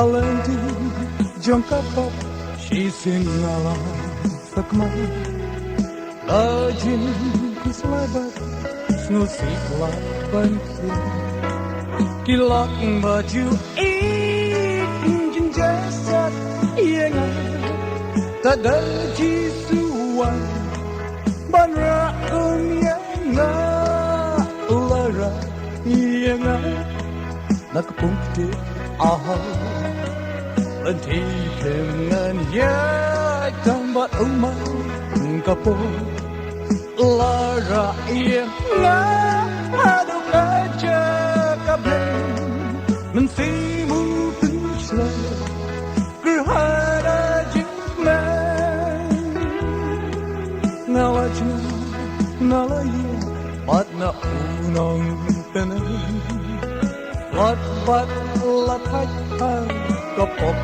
Alenti jangkapap shising alam sakman Lajin kislebat snusik lapan kilak baju injin jasad yang tak ada jisuan banra yang lara yang nak pungti ahal Lenti dengan ya gambar umat kapo lara yang aduk aja kabel mensimu penslah gerhana jingman ngalajna nalaya patna unang tenang lat latai kapok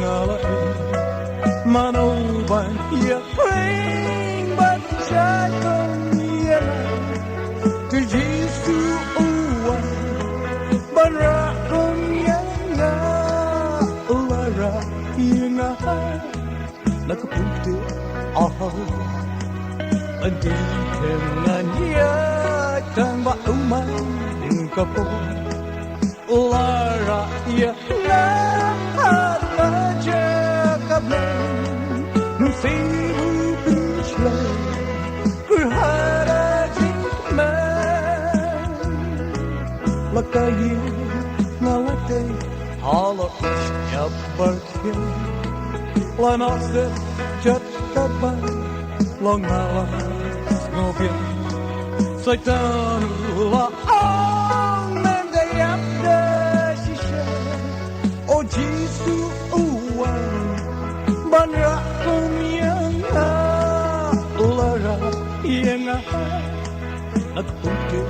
ngalai manoban ya ring bat jatuh ya tu jisu uwan banra kumyanga lara yanga nakapukti ahal andi kenan ya kan ba umay kapok lara ya raja kabel nusimu penslah gerhana jingman lakayi ngalate hala ishnya berkhin lanasir jatkapan longalah ngobin saitanullah Jisu uwan banra kumyanga lara yang nagpunti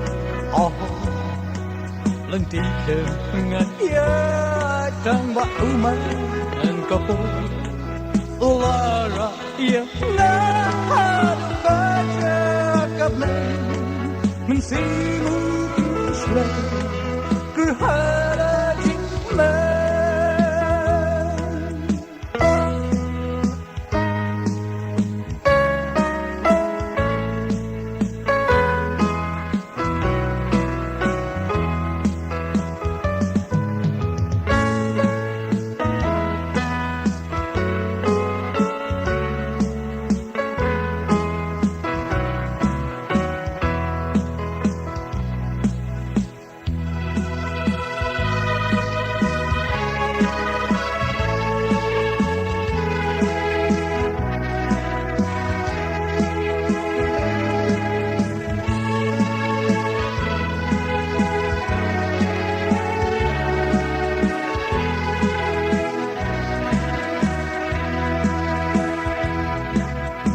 lenti dengan ya tang ba uman kapo lara yang baca kabel mensimu puslah gerhana jingman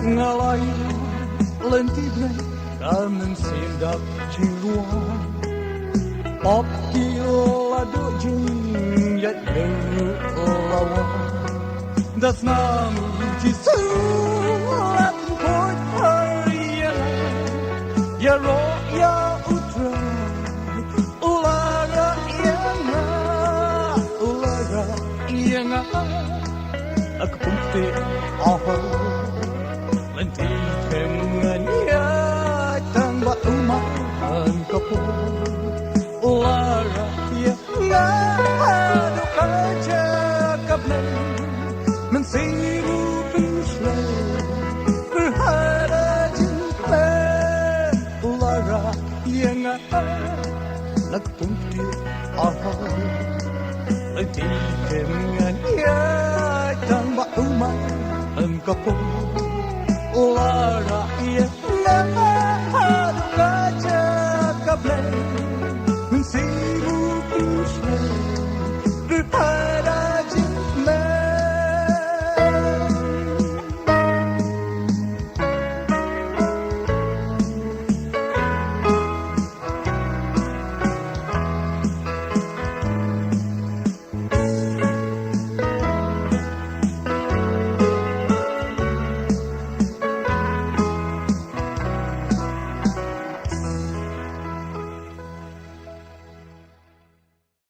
ngalai lentibne kamen sindap jiruan pop kila dojing yat lawan das namu jisu laput hariya ya ro ya utra ulara yang aku pumpi ahal Lenti dengan ya tambah umahan kapo lara ya aduk aja kabel mensimu penslah gerhana jingman lara yang nak pungki ahal Lenti dengan ya tambah umahan kapo lara